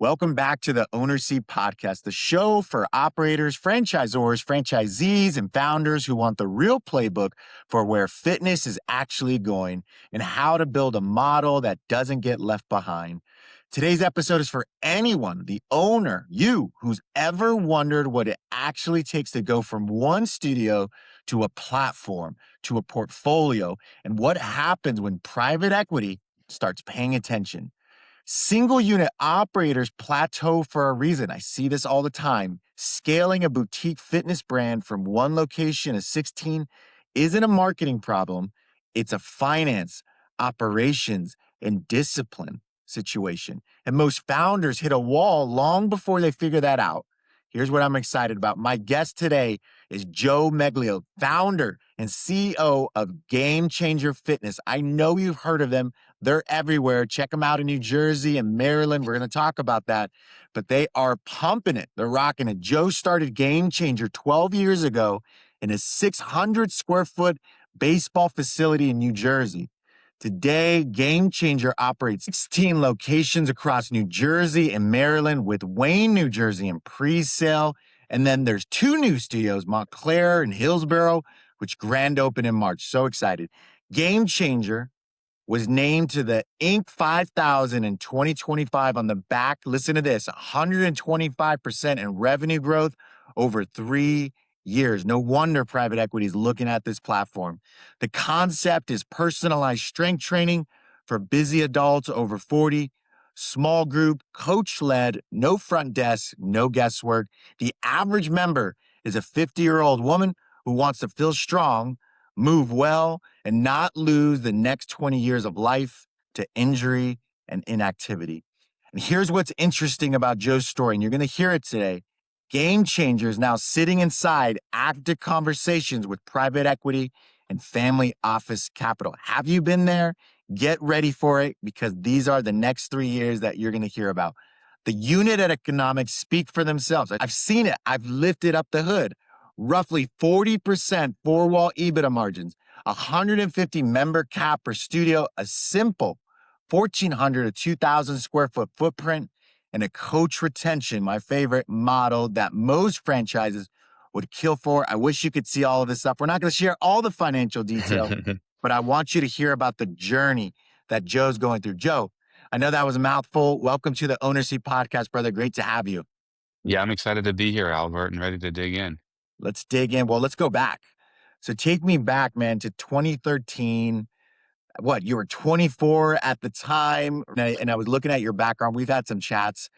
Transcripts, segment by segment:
Welcome back to the Owner Seat Podcast, the show for operators, franchisors, franchisees, and founders who want the real playbook for where fitness is actually going and how to build a model that doesn't get left behind. Today's episode is for anyone, the owner, you, who's ever wondered what it actually takes to go from one studio to a platform, to a portfolio, and what happens when private equity starts paying attention. Single unit operators plateau for a reason. I see this all the time. Scaling a boutique fitness brand from one location to 16 isn't a marketing problem. It's a finance, operations, and discipline situation. And most founders hit a wall long before they figure that out. Here's what I'm excited about. My guest today is Joe Meglio, founder and CEO of GameChanger Fitness. I know you've heard of them. They're everywhere. Check them out in New Jersey and Maryland. We're going to talk about that. But they are pumping it. They're rocking it. Joe started GameChanger 12 years ago in a 600 square foot baseball facility in New Jersey. Today, GameChanger operates 16 locations across New Jersey and Maryland, with Wayne, New Jersey in presale. And then there's two new studios, Montclair and Hillsborough, which grand open in March. So excited. GameChanger was named to the Inc. 5000 in 2025 on the back. Listen to this, 125% in revenue growth over 3 years. No wonder private equity is looking at this platform. The concept is personalized strength training for busy adults over 40, small group, coach-led, no front desk, no guesswork. The average member is a 50-year-old woman who wants to feel strong, move well, and not lose the next 20 years of life to injury and inactivity. And here's what's interesting about Joe's story, and you're going to hear it today. GameChanger is now sitting inside active conversations with private equity and family office capital. Have you been there? Get ready for it, because these are the next 3 years that you're going to hear about. The unit economics speak for themselves. I've seen it. I've lifted up the hood. Roughly 40% four-wall EBITDA margins, 150 member cap per studio, a simple 1,400 to 2,000 square foot footprint, and a coach retention, my favorite model that most franchises would kill for. I wish you could see all of this stuff. We're not going to share all the financial details, but I want you to hear about the journey that Joe's going through. Joe, I know that was a mouthful. Welcome to the Owner Seat Podcast, brother. Great to have you. Yeah, I'm excited to be here, Albert, and ready to dig in. Let's dig in. Well, let's go back. So take me back, man, to 2013. What, you were 24 at the time, and I was looking at your background. We've had some chats.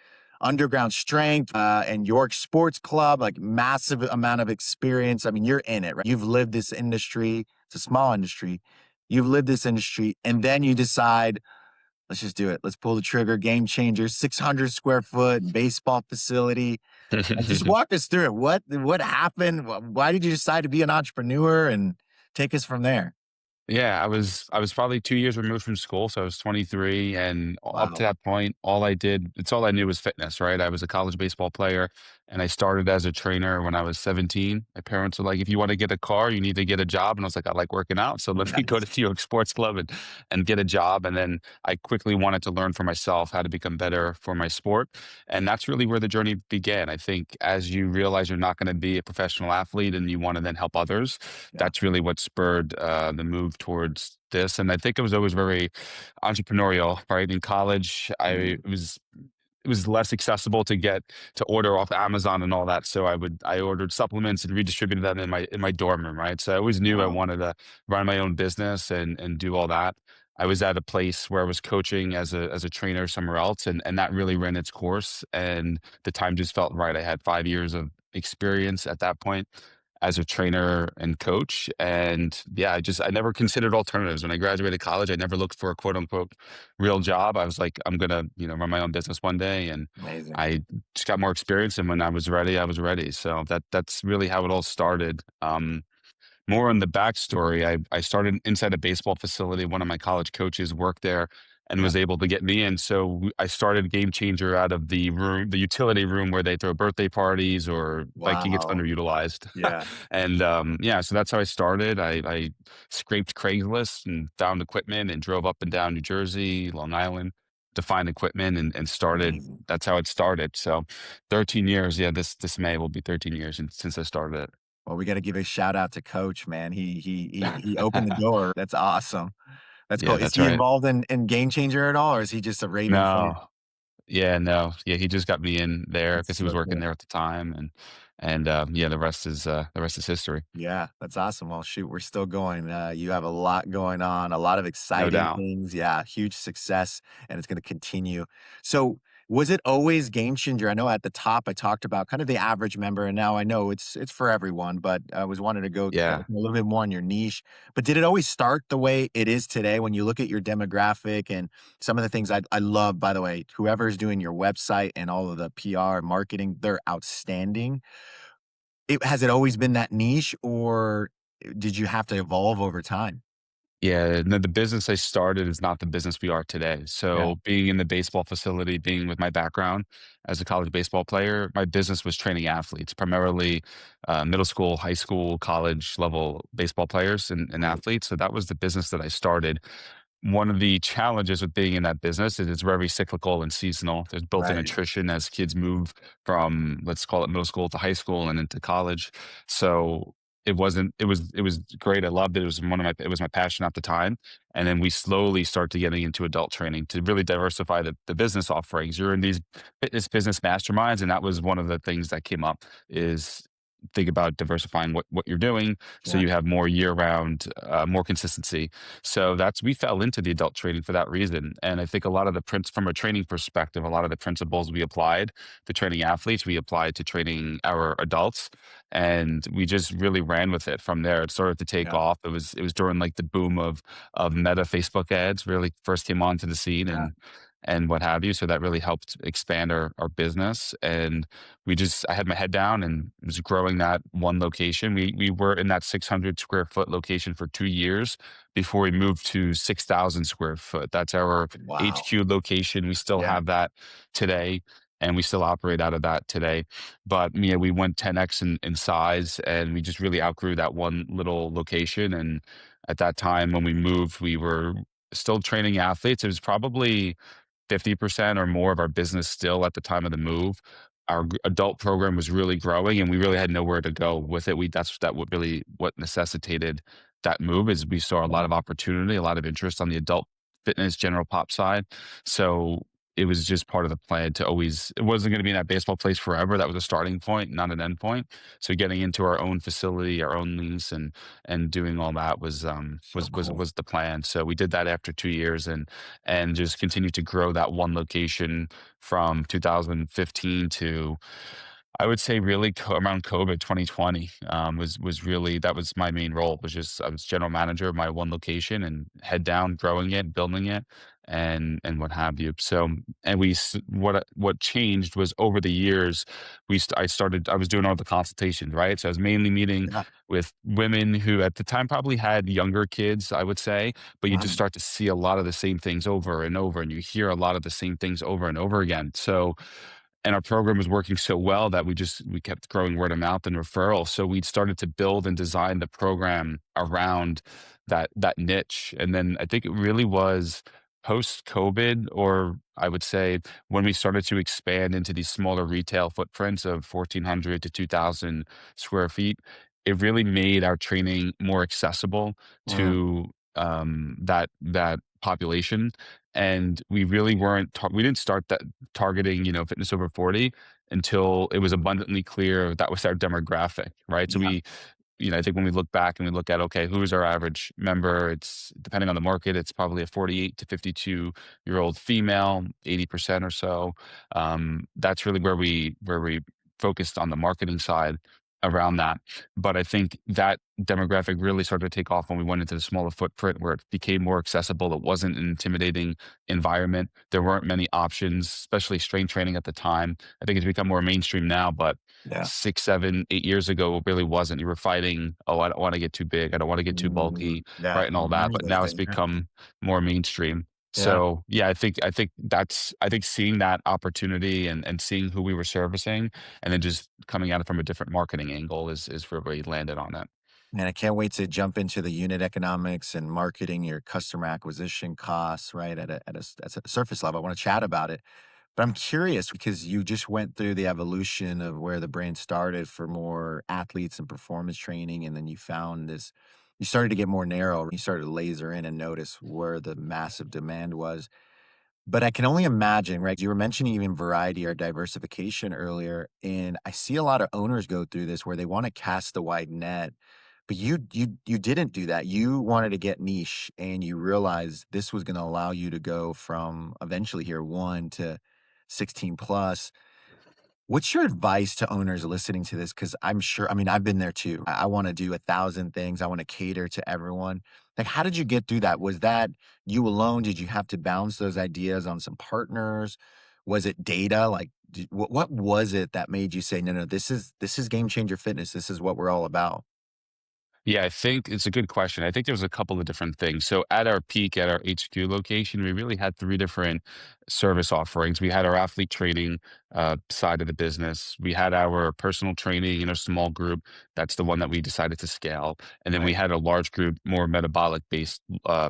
Underground Strength and York Sports Club, like massive amount of experience. I mean, you're in it, right? You've lived this industry. It's a small industry. You've lived this industry, and then you decide, let's just do it. Let's pull the trigger. GameChanger, 600 square foot baseball facility. And just walk us through it. What happened? Why did you decide to be an entrepreneur, and take us from there? Yeah, I was probably 2 years removed from school, so I was 23, and up to Wow. that point, it's all I knew was fitness, right? I was a college baseball player, and I started as a trainer when I was 17. My parents were like, "If you want to get a car, you need to get a job." And I was like, "I like working out, so let me go Nice. to the York Sports Club and get a job." And then I quickly wanted to learn for myself how to become better for my sport, and that's really where the journey began. I think as you realize you're not going to be a professional athlete and you want to then help others, Yeah. that's really what spurred the move towards this. And I think it was always very entrepreneurial, right? In college, Mm. it was less accessible to order off Amazon and all that. So I ordered supplements and redistributed them in my dorm room, right? So I always knew I Wow. wanted to run my own business and do all that. I was at a place where I was coaching as a trainer somewhere else, and that really ran its course. And the time just felt right. I had 5 years of experience at that point as a trainer and coach. And yeah, I never considered alternatives. When I graduated college, I never looked for a quote unquote real job. I was like, I'm gonna, run my own business one day. And Amazing. I just got more experience. And when I was ready, I was ready. So that's really how it all started. More on the backstory, I started inside a baseball facility. One of my college coaches worked there and Yeah. was able to get me in. So I started Game Changer out of the utility room where they throw birthday parties, or I think it's Wow. underutilized. Yeah. And yeah, so that's how I started. I scraped Craigslist and found equipment and drove up and down New Jersey, Long Island. to find equipment and started. Amazing. That's how it started. So 13 years. Yeah, this May will be 13 years since I started Well, we gotta give a shout out to coach, man. He opened the it. door. That's awesome. That's cool. Yeah, Is that's he right. involved in GameChanger at all, or is he just a Raven fan? No. Yeah, no. Yeah, he just got me in there That's because he was so working cool. there at the time, and yeah, the rest is history. Yeah, that's awesome. Well, shoot, we're still going. You have a lot going on, a lot of No exciting doubt. things. Yeah, huge success, and it's going to continue. So, was it always game changer? I know at the top I talked about kind of the average member, and now I know it's for everyone. But I was wanting to go Yeah. a little bit more on your niche. But did it always start the way it is today? When you look at your demographic and some of the things I love, by the way, whoever is doing your website and all of the PR marketing, they're outstanding. It always been that niche, or did you have to evolve over time? Yeah, no, the business I started is not the business we are today. Yeah, So being in the baseball facility, being with my background as a college baseball player, my business was training athletes, primarily middle school, high school, college level baseball players and right, athletes. So that was the business that I started. One of the challenges with being in that business is it's very cyclical and seasonal. There's built-in right. attrition as kids move from, let's call it middle school to high school and into college. So it wasn't, it was great. I loved it. It was it was my passion at the time. And then we slowly started getting into adult training to really diversify the business offerings. You're in these fitness business masterminds, and that was one of the things that came up is think about diversifying what you're doing so Yeah, you have more year-round, more consistency. So that's we fell into the adult training for that reason. And I think a lot of the prints from a training perspective, a lot of the principles we applied to training athletes, we applied to training our adults. And we just really ran with it from there. It started to take yeah, off. It was during like the boom of meta Facebook ads really first came onto the scene yeah. and what have you. So that really helped expand our business. And I had my head down and was growing that one location. We were in that 600 square foot location for 2 years before we moved to 6,000 square foot. That's our Wow. HQ location. We still Yeah, have that today. And we still operate out of that today. But yeah, we went 10x in size and we just really outgrew that one little location. And at that time when we moved, we were still training athletes. It was probably 50% or more of our business still at the time of the move. Our adult program was really growing and we really had nowhere to go with it. What necessitated that move is we saw a lot yeah. of opportunity, a lot of interest on the adult fitness general pop side. So it was just part of the plan to always it wasn't going to be in that baseball place forever. That was a starting point, not an end point. So getting into our own facility, our own lease and doing all that So cool. was the plan. So we did that after 2 years and just continued to grow that one location from 2015 to I would say really around COVID 2020 was really that was my main role was just I was general manager of my one location and head down growing it, building it, and what have you. So and what changed was over the years I was doing all the consultations, right? So I was mainly meeting Yeah, with women who at the time probably had younger kids, I would say, but you just right. start to see a lot of the same things over and over, and you hear a lot of the same things over and over again. So and our program was working so well that we kept growing word of mouth and referral. So we started to build and design the program around that niche. And then I think it really was post COVID, or I would say when we started to expand into these smaller retail footprints of 1,400 to 2,000 square feet. It really made our training more accessible Mm, to that population. And we really we didn't start that targeting, fitness over 40 until it was abundantly clear that was our demographic, right? So yeah, I think when we look back and we look at, okay, who's our average member? It's depending on the market, it's probably a 48 to 52-year-old female, 80% or so. That's really where we focused on the marketing side around that. But I think that demographic really started to take off when we went into the smaller footprint where it became more accessible. It wasn't an intimidating environment. There weren't many options, especially strength training at the time. I think it's become more mainstream now, but yeah. 6, 7, 8 years ago, it really wasn't. You were fighting, oh, I don't want to get too big. I don't want to get too bulky, Yeah, right? And I all that. remember But those now it's days, yeah. become more mainstream. Yeah. So yeah, I think seeing that opportunity and seeing who we were servicing and then just coming at it from a different marketing angle is where we landed on it. Man, I can't wait to jump into the unit economics and marketing, your customer acquisition costs, right? At a surface level, I want to chat about it. But I'm curious because you just went through the evolution of where the brand started for more athletes and performance training, and then you found this. You started to get more narrow. You started to laser in and notice where the massive demand was. But I can only imagine, right? You were mentioning even variety or diversification earlier, and I see a lot of owners go through this where they want to cast the wide net, but you didn't do that. You wanted to get niche, and you realized this was going to allow you to go from eventually here 1 to 16 plus. What's your advice to owners listening to this? Because I'm sure, I mean, I've been there too. I want to do 1,000 things. I want to cater to everyone. Like, how did you get through that? Was that you alone? Did you have to bounce those ideas on some partners? Was it data? Like, what was it that made you say, no, no, this is Game Changer Fitness. This is what we're all about. Yeah, I think it's a good question. I think there's a couple of different things. So at our peak, at our HQ location, we really had three different service offerings. We had our athlete training side of the business. We had our personal training in a small group. That's the one that we decided to scale. And then we Right. had a large group, more metabolic based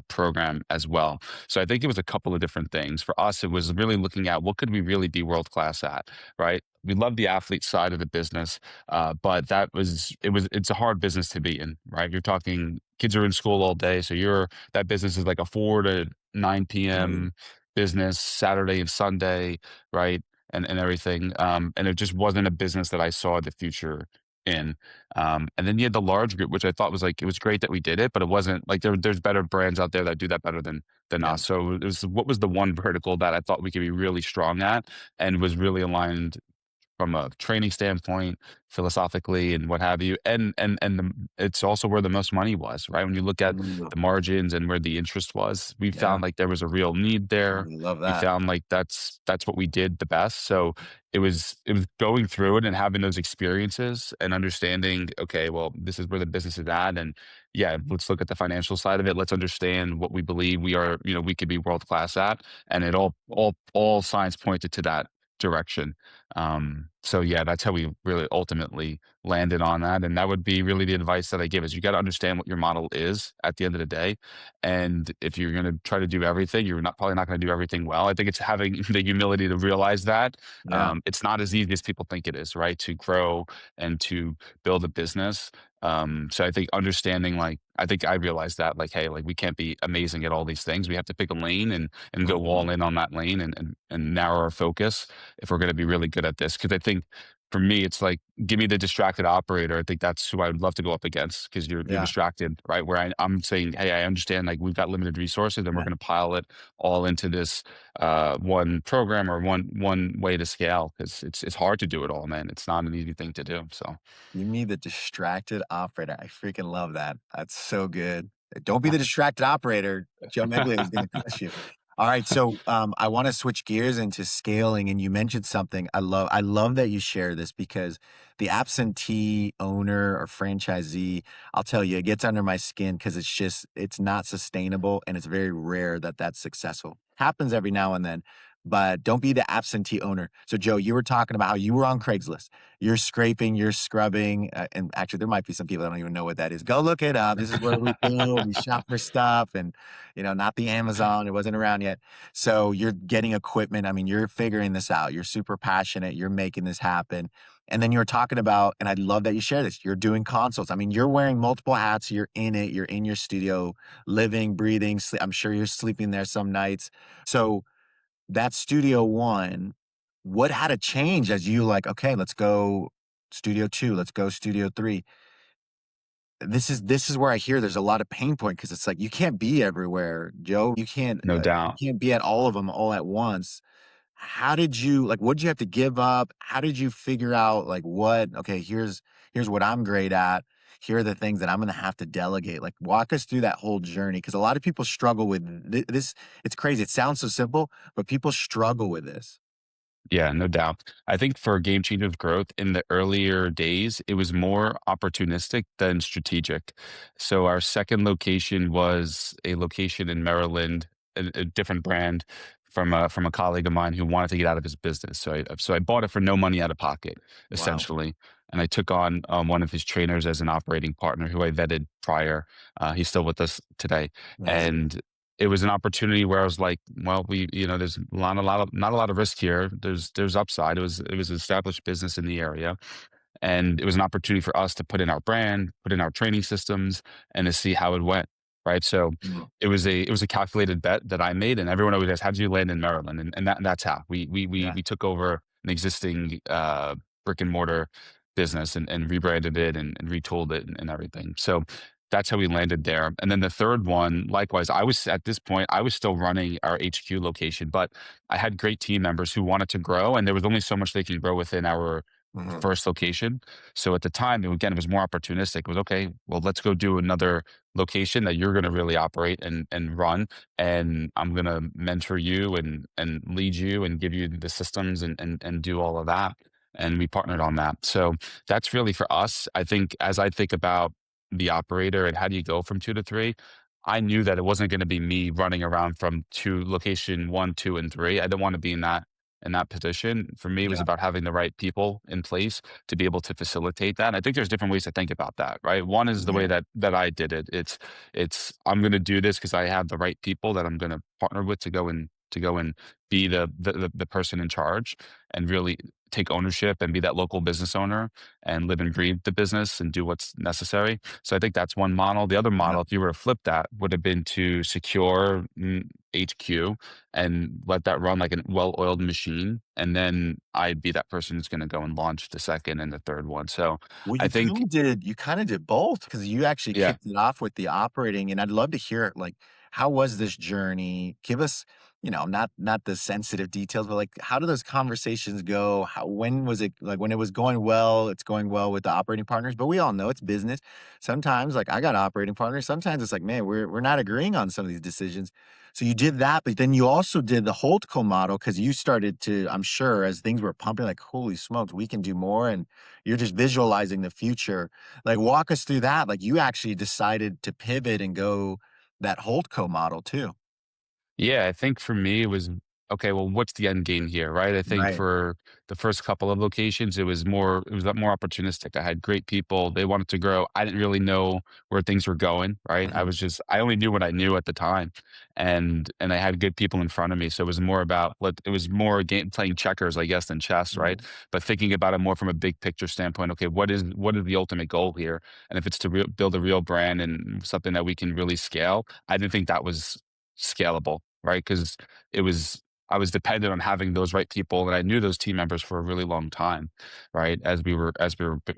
program as well. So I think it was a couple of different things. For us, it was really looking at what could we really be world class at, right? We love the athlete side of the business, but it's a hard business to be in, right? You're talking kids are in school all day, so that business is like a 4 to 9 Right. p.m. business, Saturday and Sunday, right? And everything. And it just wasn't a business that I saw the future in. And then you had the large group, which I thought was like it was great that we did it, but it wasn't like there's better brands out there that do that better than Yeah. us. So it was what was the one vertical that I thought we could be really strong at and was really aligned from a training standpoint, philosophically, and what have you. It's also where the most money was, right? When you look at Mm, the margins and where the interest was, we yeah. found like there was a real need there. I love We that. found like that's what we did the best. So it was going through it and having those experiences and understanding, okay, well, this is where the business is at. And yeah, let's look at the financial side of it. Let's understand what we believe we could be world class at. And it all signs pointed to that direction. So yeah, that's how we really ultimately landed on that. And that would be really the advice that I give is you got to understand what your model is at the end of the day. And if you're going to try to do everything, you're probably not going to do everything well. I think it's having the humility to realize that Yeah. it's not as easy as people think it is, right? To grow and to build a business. So I think understanding, like, I think I realized that, like, hey, like we can't be amazing at all these things. We have to pick a lane and go all Mhm. in on that lane and narrow our focus if we're going to be really good at this. Because I think for me, it's like give me the distracted operator. I think that's who I would love to go up against because you're Yeah. distracted, right? Where I'm saying, hey, I understand like we've got limited resources and we're Yeah. going to pile it all into this one program or one way to scale because it's hard to do it all, man. It's not an easy thing to do. So You mean the distracted operator. I freaking love that. That's so good. Don't be the distracted operator. Joe Meglio is gonna crush you. All right, so, I wanna switch gears into scaling, and you mentioned something I love that you share this because the absentee owner or franchisee, I'll tell you, it gets under my skin because it's not sustainable, and it's very rare that that's successful. Happens every now and then, but don't be the absentee owner. So, Joe, you were talking about how you were on Craigslist. You're scraping, you're scrubbing, and actually, there might be some people that don't even know what that is. Go look it up. This is where we go. We shop for stuff, and not the Amazon. It wasn't around yet. So you're getting equipment. I mean, you're figuring this out. You're super passionate. You're making this happen. And then you're talking about, and I love that you share this. You're doing consults. I mean, you're wearing multiple hats. You're in it. You're in your studio, living, breathing. I'm sure you're sleeping there some nights. So that studio one, what had to change as you like, okay, let's go studio two, let's go studio three. This is where I hear there's a lot of pain point because it's like you can't be everywhere, Joe. no You doubt. can't be at all of them all at once. How did you like what did you have to give up? How did you figure out like what, okay, here's what I'm great at. Here are the things that I'm gonna have to delegate. Like walk us through that whole journey because a lot of people struggle with this. It's crazy. It sounds so simple, but people struggle with this. Yeah, no doubt. I think for Game Changers growth in the earlier days, it was more opportunistic than strategic. So our second location was a location in Maryland, a different brand from a colleague of mine who wanted to get out of his business. So I bought it for no money out of pocket, Wow. essentially. And I took on one of his trainers as an operating partner who I vetted prior. He's still with us today. Amazing. And it was an opportunity where I was like, well, there's not a lot of risk here. There's upside. It was an established business in the area, and it was an opportunity for us to put in our brand, put in our training systems, and to see how it went. Right. So Mm. it was a calculated bet that I made, and everyone always asks, "How did you land in Maryland?" And that's how Yeah. we took over an existing brick and mortar business and rebranded it and retooled it and everything. So that's how we landed there. And then the third one, likewise, I was at this point, I was still running our HQ location, but I had great team members who wanted to grow, and there was only so much they can grow within our Mhm. first location. So at the time, again, it was more opportunistic. It was okay, well, let's go do another location that you're going to really operate and run. And I'm going to mentor you and lead you and give you the systems and do all of that. And we partnered on that. So that's really for us. I think as I think about the operator and how do you go from two to three, I knew that it wasn't going to be me running around from two location one, two, and three. I didn't want to be in that position. For me, it was Yeah. about having the right people in place to be able to facilitate that. And I think there's different ways to think about that, right? One is the way Yeah. that I did it. It's I'm going to do this because I have the right people that I'm going to partner with to go and be the person in charge and really take ownership and be that local business owner and live and breathe the business and do what's necessary. So I think that's one model. The other Yeah. model, if you were to flip that, would have been to secure HQ and let that run like a well-oiled machine. And then I'd be that person who's going to go and launch the second and the third one. So Well, I think, you kinda did both because you actually yeah, kicked it off with the operating, and I'd love to hear it, like, how was this journey? Give us, not the sensitive details, but, like, how do those conversations go? How when was it like, when it was going well, it's going well with the operating partners, but we all know it's business. Sometimes, like, I got operating partners, sometimes it's like, "Man, we're not agreeing on some of these decisions." So you did that, but then you also did the HoldCo model because you started to, I'm sure, as things were pumping, like, "Holy smokes, we can do more," and you're just visualizing the future. Like, walk us through that. Like, you actually decided to pivot and go that HoldCo model too. yeah, I think for me it was okay, well, what's the end game here, right? I think Right. for the first couple of locations, it was more opportunistic. I had great people, they wanted to grow. I didn't really know where things were going, right? Mhm. I only knew what I knew at the time. And I had good people in front of me. So it was more about it was more game playing checkers, I guess, than chess, right? Mhm. But thinking about it more from a big picture standpoint, okay, what is the ultimate goal here? And if it's to build a real brand and something that we can really scale, I didn't think that was scalable, right? Because it was I was dependent on having those right people, and I knew those team members for a really long time, right? As we were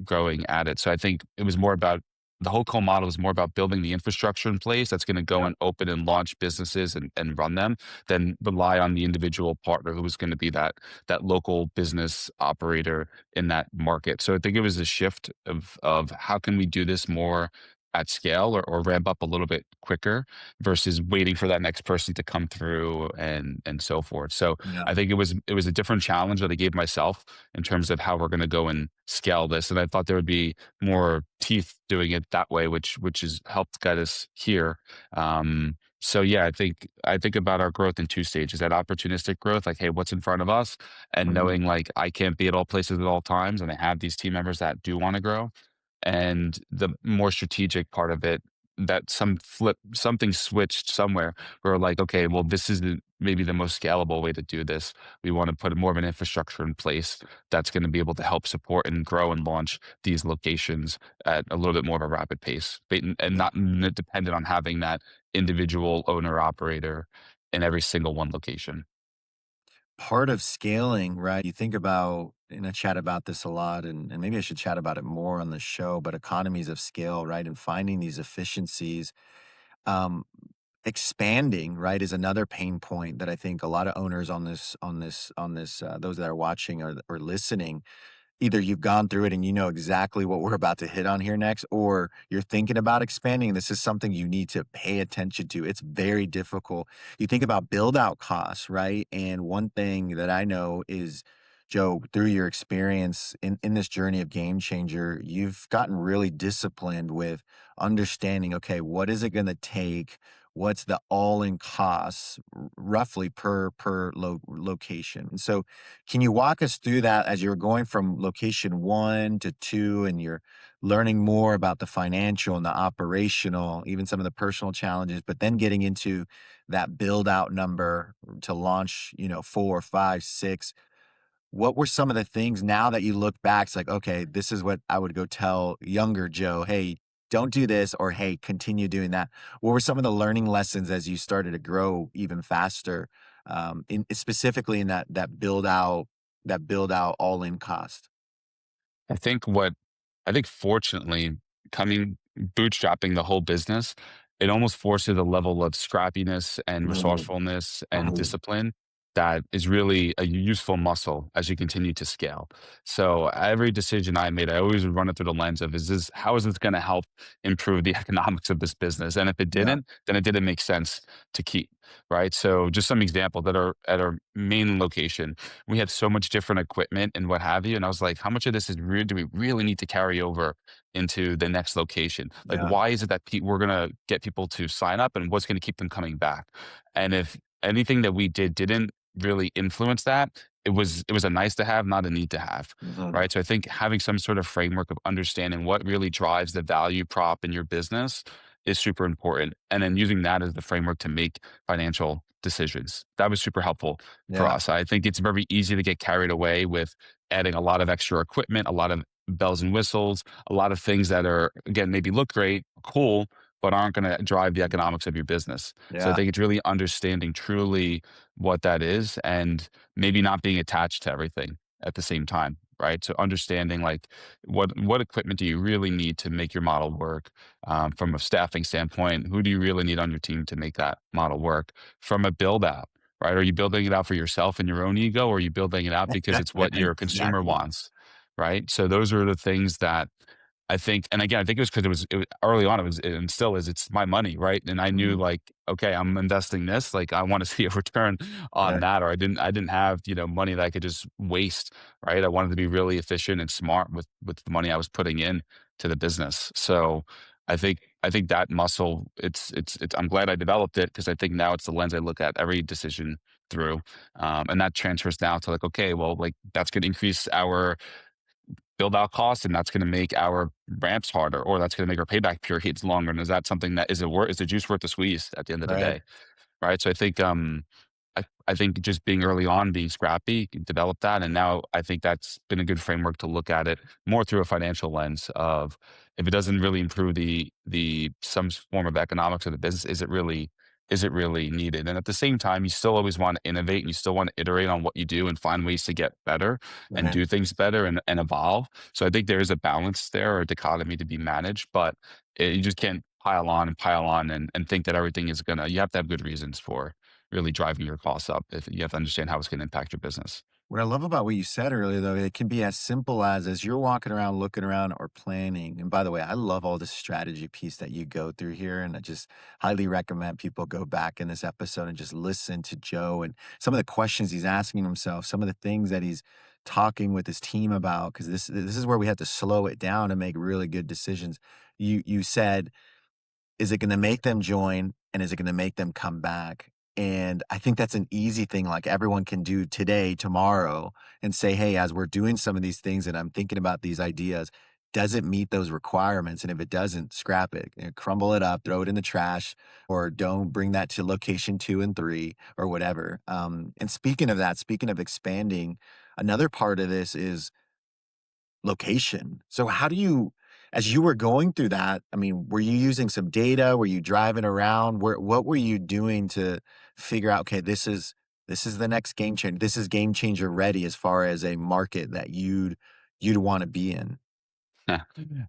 growing at it. So I think it was more about the whole co model is more about building the infrastructure in place that's going to go Yep. and open and launch businesses and run them, than rely on the individual partner who was going to be that local business operator in that market. So I think it was a shift of how can we do this more at scale or ramp up a little bit quicker versus waiting for that next person to come through and so forth. So Yeah. I think it was a different challenge that I gave myself in terms of how we're going to go and scale this. And I thought there would be more teeth doing it that way, which has helped get us here. So yeah, I think about our growth in two stages: that opportunistic growth, like, hey, what's in front of us, and Mhm. knowing like I can't be at all places at all times, and I have these team members that do want to grow, and the more strategic part of it, that something switched somewhere where like, okay, well, this isn't maybe the most scalable way to do this. We want to put more of an infrastructure in place that's going to be able to help support and grow and launch these locations at a little bit more of a rapid pace, and Yeah. not dependent on having that individual owner operator in every single one location. Part of scaling, right? You think about, and I chat about this a lot, and maybe I should chat about it more on the show, but economies of scale, right? And finding these efficiencies. Um, Expanding, right, is another pain point that I think a lot of owners those that are watching or listening, either you've gone through it and you know exactly what we're about to hit on here next, or you're thinking about expanding. And this is something you need to pay attention to. It's very difficult. You think about build out costs, right? And one thing that I know is, Joe, through your experience in this journey of Game Changer, you've gotten really disciplined with understanding, okay, what is it going to take? what's the all-in costs roughly per location. And so can you walk us through that as you're going from location 1 to 2 and you're learning more about the financial and the operational, even some of the personal challenges, but then getting into that build out number to launch, 4, 5, 6. What were some of the things now that you look back, it's like, okay, this is what I would go tell younger Joe, hey, don't do this, or hey, continue doing that. What were some of the learning lessons as you started to grow even faster, in specifically in that build out all in cost? I think what I think fortunately, coming bootstrapping the whole business, it almost forces a level of scrappiness and Mhm, resourcefulness and mhm. discipline that is really a useful muscle as you continue to scale. So every decision I made, I always would run it through the lens of, is this how is this going to help improve the economics of this business? And if it Yeah, didn't, then it didn't make sense to keep. Right. So just some examples that are at our main location, we had so much different equipment and what have you. And I was like, how much of this is real do we really need to carry over into the next location? Like, yeah, why is it that we're going to get people to sign up and what's going to keep them coming back? And if anything that we did didn't really influence that, it was a nice to have, not a need to have. mhm, Right. So I think having some sort of framework of understanding what really drives the value prop in your business is super important. And then using that as the framework to make financial decisions. That was super helpful for yeah, us. I think it's very easy to get carried away with adding a lot of extra equipment, a lot of bells and whistles, a lot of things that are, again, maybe look great, cool, but aren't going to drive the economics of your business. So I yeah, think it's really understanding truly what that is and maybe not being attached to everything at the same time. Right. So understanding like what equipment do you really need to make your model work from a staffing standpoint? Who do you really need on your team to make that model work? From a build out, right? Are you building it out for yourself and your own ego, or are you building it out because it's what your consumer exactly. wants, right? So those are the things that I think, and again, I think it was because it was early on. It was and still is. It's my money, right? And I knew Mhm, like, okay, I'm investing this. Like, I want to see a return on right, that, or I didn't have money that I could just waste, right? I wanted to be really efficient and smart with the money I was putting in to the business. So I think that muscle, it's. I'm glad I developed it because I think now it's the lens I look at every decision through, and that transfers now to like, okay, well, like that's going to increase our build out costs, and that's going to make our ramps harder, or that's going to make our payback periods longer. And is that something that is the juice worth the squeeze at the end of the right. day? Right. So I think just being early on, being scrappy, develop that. And now I think that's been a good framework to look at it more through a financial lens of if it doesn't really improve the some form of economics of the business, is it really needed? And at the same time, you still always want to innovate and you still want to iterate on what you do and find ways to get better and Right. do things better and evolve. So I think there is a balance there or a dichotomy to be managed, but you just can't pile on and pile on and think that everything is gonna, you have to have good reasons for really driving your costs up. If you have to understand how it's going to impact your business. What I love about what you said earlier, though, it can be as simple as you're walking around, looking around, or planning. And by the way, I love all the strategy piece that you go through here, and I just highly recommend people go back in this episode and just listen to Joe and some of the questions he's asking himself, some of the things that he's talking with his team about, because this is where we have to slow it down and make really good decisions. You said, is it gonna make them join, and is it gonna make them come back? And I think that's an easy thing, like, everyone can do today, tomorrow, and say, "Hey, as we're doing some of these things and I'm thinking about these ideas, does it meet those requirements? And if it doesn't, scrap it, crumble it up, throw it in the trash, or don't bring that to location 2 and 3 or whatever." And speaking of that, speaking of expanding, another part of this is location. So how do you as you were going through that, I mean, were you using some data? Were you driving around? What were you doing to figure out, okay, this is the next game changer. This is game changer ready as far as a market that you'd want to be in.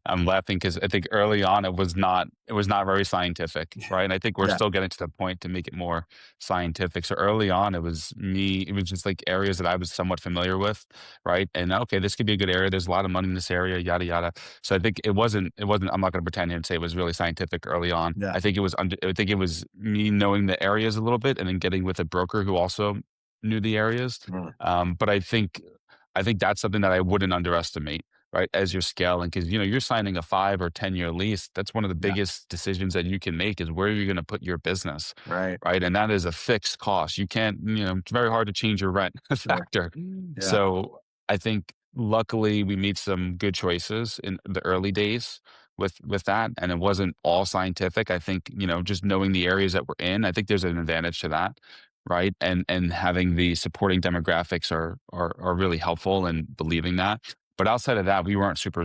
I'm laughing because I think early on it was not very scientific, right? And I think we're Yeah. still getting to the point to make it more scientific. So early on, it was just like areas that I was somewhat familiar with, right? And okay, this could be a good area. There's a lot of money in this area, yada yada. So I think it wasn't. I'm not going to pretend here and say it was really scientific early on. Yeah. I think it was me knowing the areas a little bit and then getting with a broker who also knew the areas. Mm. But I think that's something that I wouldn't underestimate, right, as you're scaling, because you're signing a 5 or 10 year lease. That's one of the Yeah. biggest decisions that you can make is where you're going to put your business, Right. right? And that is a fixed cost. You can't, it's very hard to change your rent Sure. factor. Yeah. So I think luckily we made some good choices in the early days with that, and it wasn't all scientific. I think just knowing the areas that we're in, I think there's an advantage to that, right? And having the supporting demographics are really helpful in believing that. But outside of that, we weren't super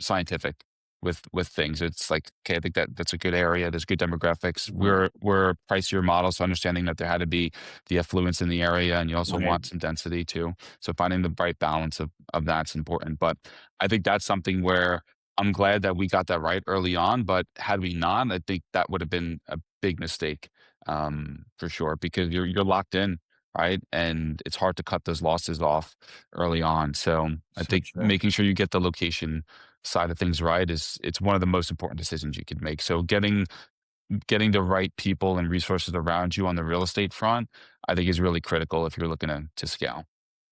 scientific with things. It's like, okay, I think that's a good area. There's good demographics. Mhm. We're a pricier model, so understanding that there had to be the affluence in the area, and you also Right. want some density too. So finding the right balance of that's important. But I think that's something where I'm glad that we got that right early on. But had we not, I think that would have been a big mistake, for sure, because you're locked in, right? And it's hard to cut those losses off early on. So I So think true. making sure you get the location side of things right is it's one of the most important decisions you could make. So getting the right people and resources around you on the real estate front, I think is really critical if you're looking to scale.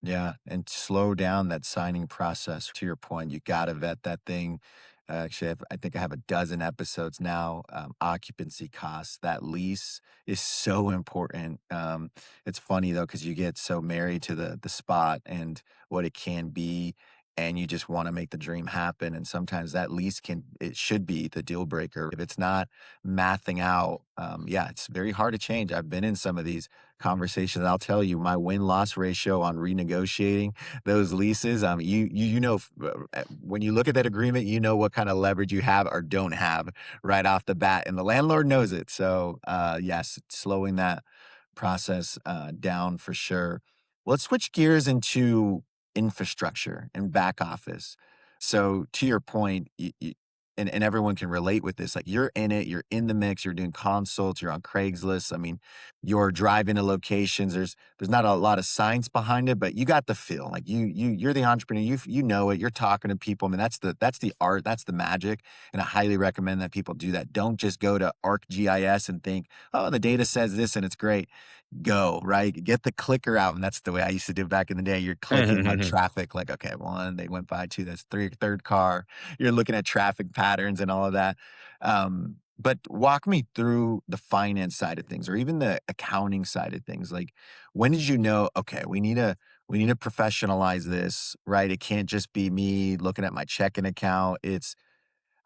Yeah, and slow down that signing process. To your point, you gotta vet that thing. Actually, I think I have a dozen episodes now. Occupancy costs, that lease is so important. It's funny though because you get so married to the spot and what it can be, and you just want to make the dream happen. And sometimes that lease it should be the deal breaker if it's not mathing out. Yeah, it's very hard to change. I've been in some of these conversations. I'll tell you, my win-loss ratio on renegotiating those leases, when you look at that agreement, you know what kind of leverage you have or don't have right off the bat, and the landlord knows it. So, yes, slowing that process down for sure. Let's switch gears into infrastructure and back office. So, to your point, and everyone can relate with this. Like you're in it, you're in the mix, you're doing consults, you're on Craigslist. I mean, you're driving to locations. There's not a lot of science behind it, but you got the feel. Like you're the entrepreneur. You know it. You're talking to people. I mean, that's the art. That's the magic. And I highly recommend that people do that. Don't just go to ArcGIS and think, oh, the data says this and it's great. Go, right? Get the clicker out. And that's the way I used to do back in the day. You're clicking like traffic, like, okay, one, they went by, two, that's three, third car. You're looking at traffic patterns and all of that. But walk me through the finance side of things or even the accounting side of things. Like when did you know, okay, we need to professionalize this, right? It can't just be me looking at my checking account.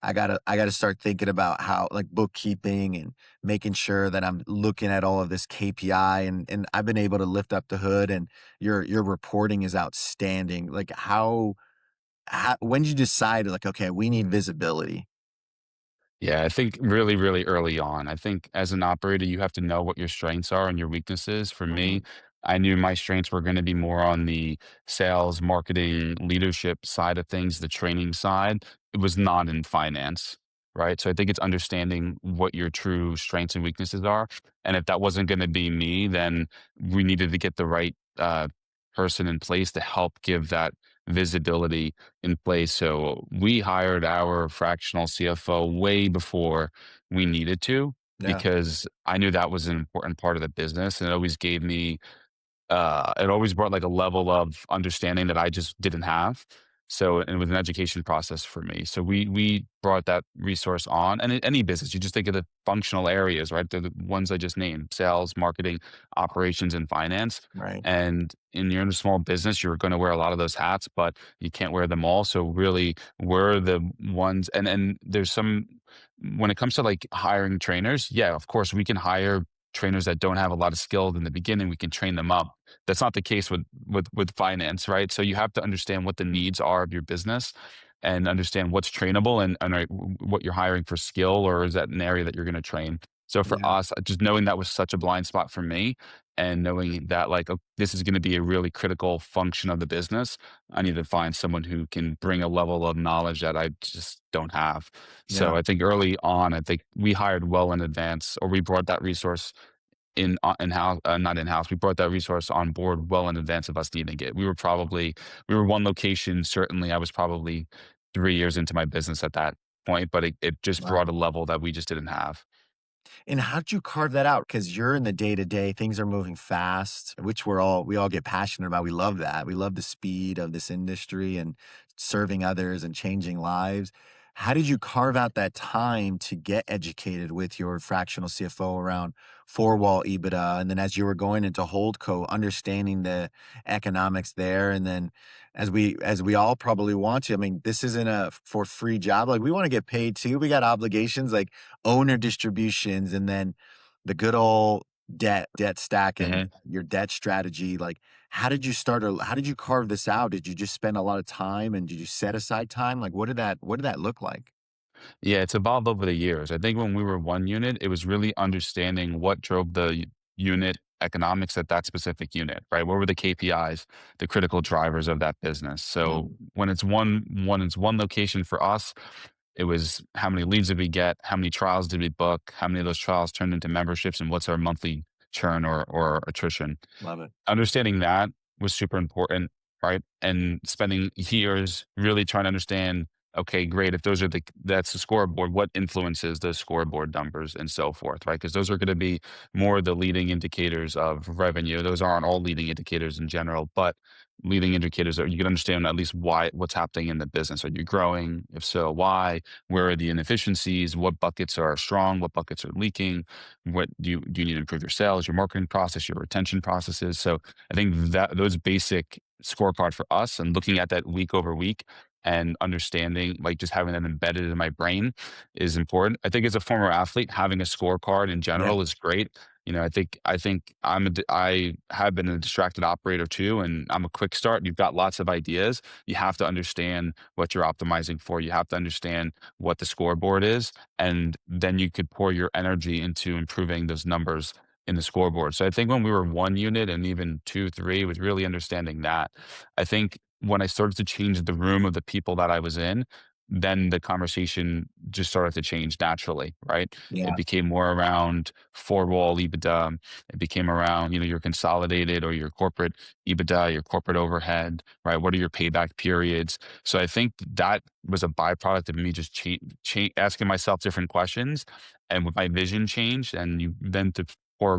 I gotta start thinking about how like bookkeeping and making sure that I'm looking at all of this KPI and I've been able to lift up the hood and your reporting is outstanding. Like how when did you decide like, okay, we need visibility? Yeah, I think really, really early on. I think as an operator, you have to know what your strengths are and your weaknesses. For me, Mhm. I knew my strengths were going to be more on the sales, marketing, leadership side of things, the training side. It was not in finance, right? So I think it's understanding what your true strengths and weaknesses are. And if that wasn't going to be me, then we needed to get the right person in place to help give that visibility in place. So we hired our fractional CFO way before we needed to Yeah, because I knew that was an important part of the business, and it always gave me it always brought like a level of understanding that I just didn't have. So, and it was an education process for me. So we brought that resource on, and in any business, you just think of the functional areas, right? They're the ones I just named: sales, marketing, operations, and finance. right. And you're in a small business, you're going to wear a lot of those hats, but you can't wear them all. So really, we're the ones. And there's some when it comes to like hiring trainers. Yeah, of course, we can hire trainers that don't have a lot of skill in the beginning. We can train them up. That's not the case with finance, right? So you have to understand what the needs are of your business and understand what's trainable what you're hiring for skill, or is that an area that you're going to train. So for Yeah, us, just knowing that was such a blind spot for me, and knowing that like, oh, this is going to be a really critical function of the business, I need to find someone who can bring a level of knowledge that I just don't have. yeah, So I think early on, I think we hired well in advance, or we brought that resource in-house, not in-house. We brought that resource on board well in advance of us needing it. We were one location. Certainly, I was probably 3 years into my business at that point, but it just wow. brought a level that we just didn't have. And how'd you carve that out? Because you're in the day to day, things are moving fast, which we all get passionate about. We love that. We love the speed of this industry and serving others and changing lives. How did you carve out that time to get educated with your fractional CFO around four wall EBITDA? And then as you were going into HoldCo, understanding the economics there. And then as we all probably want to, I mean, this isn't a for free job. Like we want to get paid too. We got obligations. Like owner distributions, and then the good old debt stack and Mhm. your debt strategy. Like, how did you start, or how did you carve this out? Did you just spend a lot of time, and did you set aside time? Like, what did that look like? Yeah, it's evolved over the years. I think when we were one unit, it was really understanding what drove the unit economics at that specific unit, right? What were the KPIs, the critical drivers of that business? So Mm, when it's one location for us, it was how many leads did we get, how many trials did we book, how many of those trials turned into memberships, and what's our monthly churn or attrition. love it. Understanding that was super important, right? And spending years really trying to understand, okay, great, if those are that's the scoreboard, what influences those scoreboard numbers and so forth, right? Because those are going to be more the leading indicators of revenue. Those aren't all leading indicators in general, but leading indicators are you can understand at least why what's happening in the business. Are you growing? If so, why? Where are the inefficiencies? What buckets are strong? What buckets are leaking? What do you need to improve your sales, your marketing process, your retention processes? So I think that those basic scorecard for us and looking at that week over week and understanding, like just having that embedded in my brain is important. I think as a former athlete, having a scorecard in Yeah, general is great. I think I have been a distracted operator too, and I'm a quick start. You've got lots of ideas. You have to understand what you're optimizing for. You have to understand what the scoreboard is, and then you could pour your energy into improving those numbers in the scoreboard. So I think when we were one unit and even two, three, was really understanding that. I think when I started to change the room of the people that I was in, then the conversation just started to change naturally, right? It yeah, became more around four wall EBITDA. It became around, your consolidated or your corporate EBITDA, your corporate overhead, right? What are your payback periods? So I think that was a byproduct of me just asking myself different questions. And with my vision changed, and you then to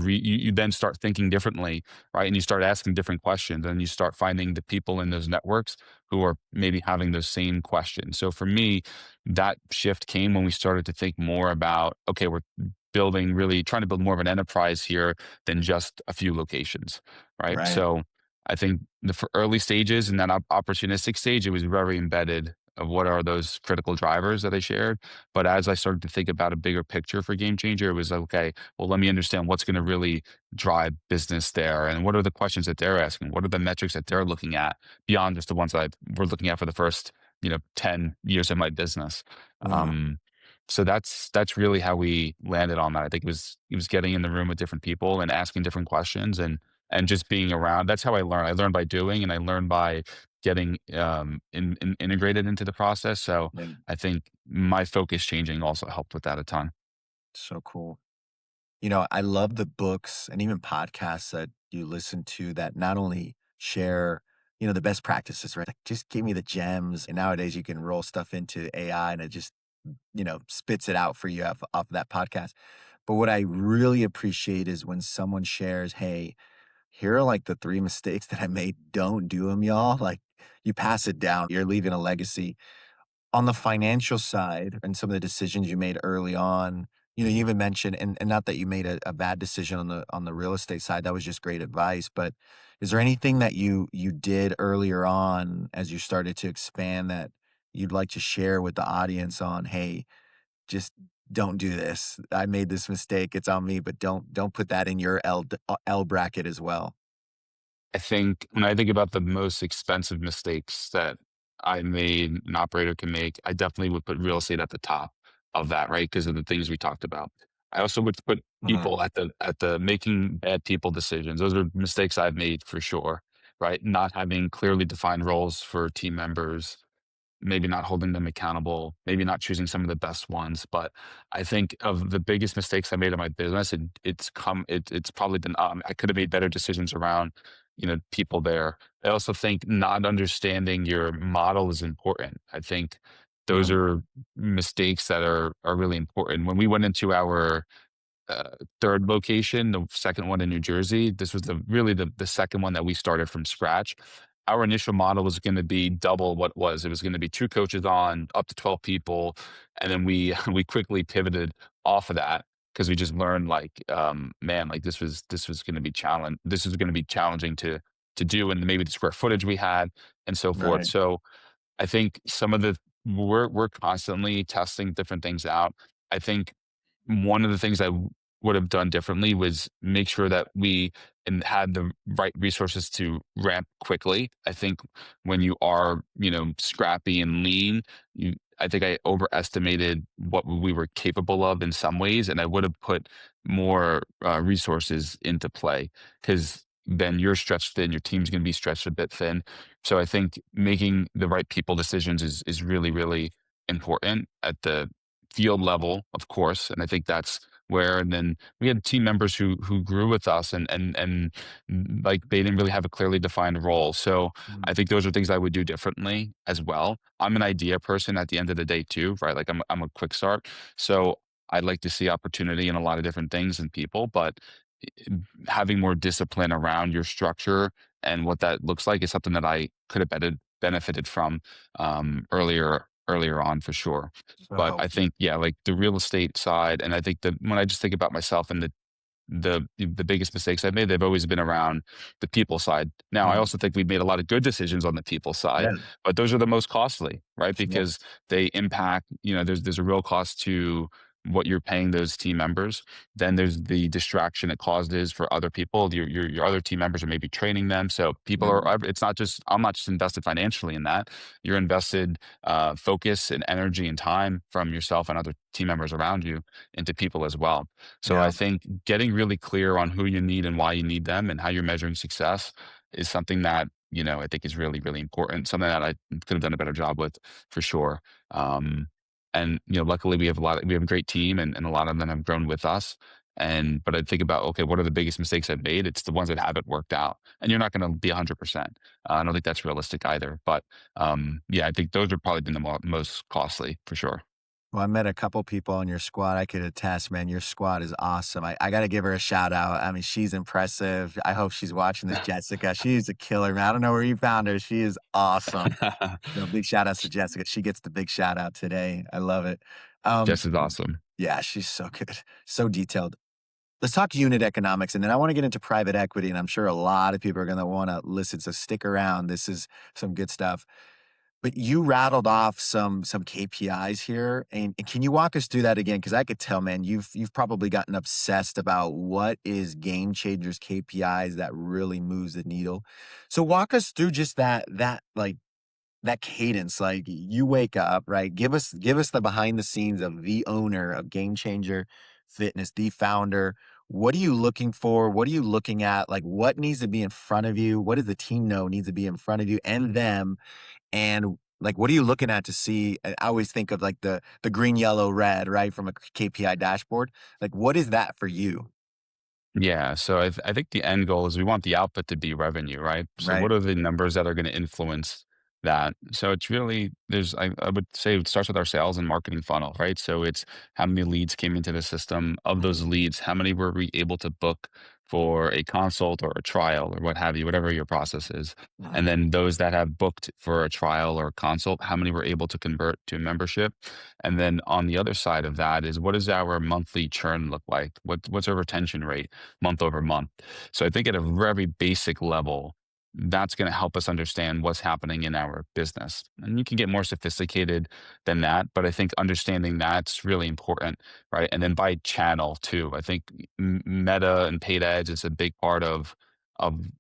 you then start thinking differently, right? And you start asking different questions, and you start finding the people in those networks who are maybe having those same questions. So for me, that shift came when we started to think more about, okay, we're really trying to build more of an enterprise here than just a few locations, right? right. So I think for early stages and that opportunistic stage, it was very embedded of what are those critical drivers that I shared. But as I started to think about a bigger picture for Game Changer, it was like, okay, well, let me understand what's going to really drive business there, and what are the questions that they're asking? What are the metrics that they're looking at beyond just the ones that we're looking at for the first, 10 years of my business. Mm, Um, so that's really how we landed on that. I think it was getting in the room with different people and asking different questions and just being around. That's how I learn. I learn by doing, and I learn by getting integrated into the process. So yeah, I think my focus changing also helped with that a ton. so cool. You know, I love the books and even podcasts that you listen to that not only share, the best practices, right? Like just give me the gems. And nowadays you can roll stuff into AI and it just, spits it out for you off that podcast. But what I really appreciate is when someone shares, hey, here are like the three mistakes that I made. Don't do them, y'all. Like you pass it down, you're leaving a legacy. On the financial side and some of the decisions you made early on, you even mentioned, and not that you made a bad decision on the real estate side, that was just great advice, but is there anything that you did earlier on as you started to expand that you'd like to share with the audience on, "Hey, just don't do this. I made this mistake. It's on me, but don't put that in your L bracket as well." I think when I think about the most expensive mistakes that I made, an operator can make, I definitely would put real estate at the top of that, right? Because of the things we talked about. I also would put Mhm. people at the making bad people decisions. Those are mistakes I've made for sure, right? Not having clearly defined roles for team members, maybe not holding them accountable, maybe not choosing some of the best ones. But I think of the biggest mistakes I made in my business, it's probably been I could have made better decisions around, people there. I also think not understanding your model is important. I think those Mm, are mistakes that are really important. When we went into our uh, third location, the second one in New Jersey. This was really the second one that we started from scratch. Our initial model was going to be double what it was. It was going to be two coaches on up to 12 people, and then we we quickly pivoted off of that because we just learned like, man, like this was going to be challenge. This is going to be challenging to do, and maybe the square footage we had and so forth. Right. So I think some of the we're constantly testing different things out. I think one of the things would have done differently was make sure that we and had the right resources to ramp quickly. I think when you are, scrappy and lean, I think I overestimated what we were capable of in some ways, and I would have put more resources into play because then you're stretched thin, your team's going to be stretched a bit thin. So I think making the right people decisions is really, really important at the field level, of course. And I think that's where, and then we had team members who grew with us and like they didn't really have a clearly defined role. So I Mm. think those are things I would do differently as well. I'm an idea person at the end of the day too, right? Like I'm a quick start. So I'd like to see opportunity in a lot of different things and people, but having more discipline around your structure and what that looks like is something that I could have benefited from earlier on for sure. So But I helpful. think, yeah, like the real estate side, and I think that when I just think about myself and the biggest mistakes I've made, they've always been around the people side. Now, I Mm. also think we've made a lot of good decisions on the people Yeah. side, but those are the most costly, right? Yeah. Because they impact, there's a real cost to what you're paying those team members. Then there's the distraction it causes for other people. Your other team members are maybe training them. So people Mm. it's not just, I'm not just invested financially in that. You're invested focus and energy and time from yourself and other team members around you into people as well. So Yeah. I think getting really clear on who you need and why you need them and how you're measuring success is something that, I think is really, really important. Something that I could have done a better job with for sure. And luckily we have a great team and a lot of them have grown with us. But I think about, okay, what are the biggest mistakes I've made? It's the ones that haven't worked out. And you're not going to be 100%. I don't think that's realistic either. But yeah, I think those have probably been the most costly for sure. Well, I met a couple people on your squad. I could attest, man, your squad is awesome. I got to give her a shout out. I mean, she's impressive. I hope she's watching this, Jessica. She's a killer, man. I don't know where you found her. She is awesome. So big shout outs to Jessica. She gets the big shout out today. I love it. Um, Just as awesome. yeah, she's so good, so detailed. Let's talk unit economics, and then I want to get into private equity. And I'm sure a lot of people are going to want to listen. So stick around. This is some good stuff. But you rattled off some KPIs here, and can you walk us through that again? Because I could tell, man, you've probably gotten obsessed about what is Game Changers KPIs that really moves the needle. So walk us through just that like that cadence. Like you wake up, right? Give us the behind the scenes of the owner of Game Changer Fitness, the founder. What are you looking for? What are you looking at? Like what needs to be in front of you? What does the team know needs to be in front of you and them? And like, what are you looking at to see? I always think of like the green, yellow, red, right, from a KPI dashboard. Like, what is that for you? Yeah, so I think the end goal is we want the output to be revenue, right? So Right. what are the numbers that are going to influence that? So it's really I would say it starts with our sales and marketing funnel, right? So it's how many leads came into the system. Of those Mhm. leads, how many were we able to book for a consult or a trial or what have you, whatever your process is. And Mhm. then those that have booked for a trial or a consult, how many were able to convert to membership? And then on the other side of that is what does our monthly churn look like? What's our retention rate month over month? So I think at a very basic level, that's going to help us understand what's happening in our business. And you can get more sophisticated than that, but I think understanding that's really important, right? And then by channel too. I think meta and paid ads is a big part of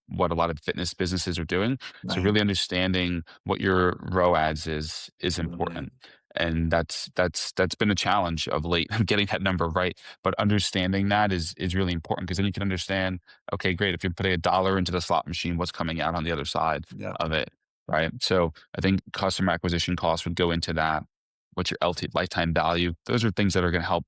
what a lot of fitness businesses are doing. So Right. really understanding what your ROAS is Mhm. important. And that's been a challenge of late, getting that number right. But understanding that is really important because then you can understand, okay, great. If you're putting $1 into the slot machine, what's coming out on the other side Yep. of it, right? So I think customer acquisition costs would go into that. What's your LT lifetime value? Those are things that are going to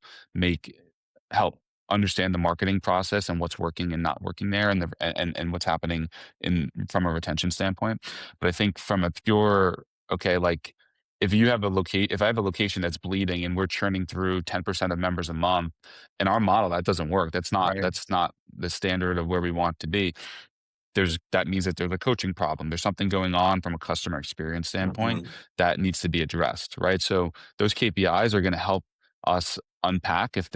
help understand the marketing process and what's working and not working there, and what's happening in from a retention standpoint. But I think from a pure, okay, like if I have a location that's bleeding and we're churning through 10% of members a month, in our model, that doesn't work. Right. That's not the standard of where we want to be. That means that there's a coaching problem. There's something going on from a customer experience standpoint Mhm. that needs to be addressed, right? So those KPIs are going to help us unpack if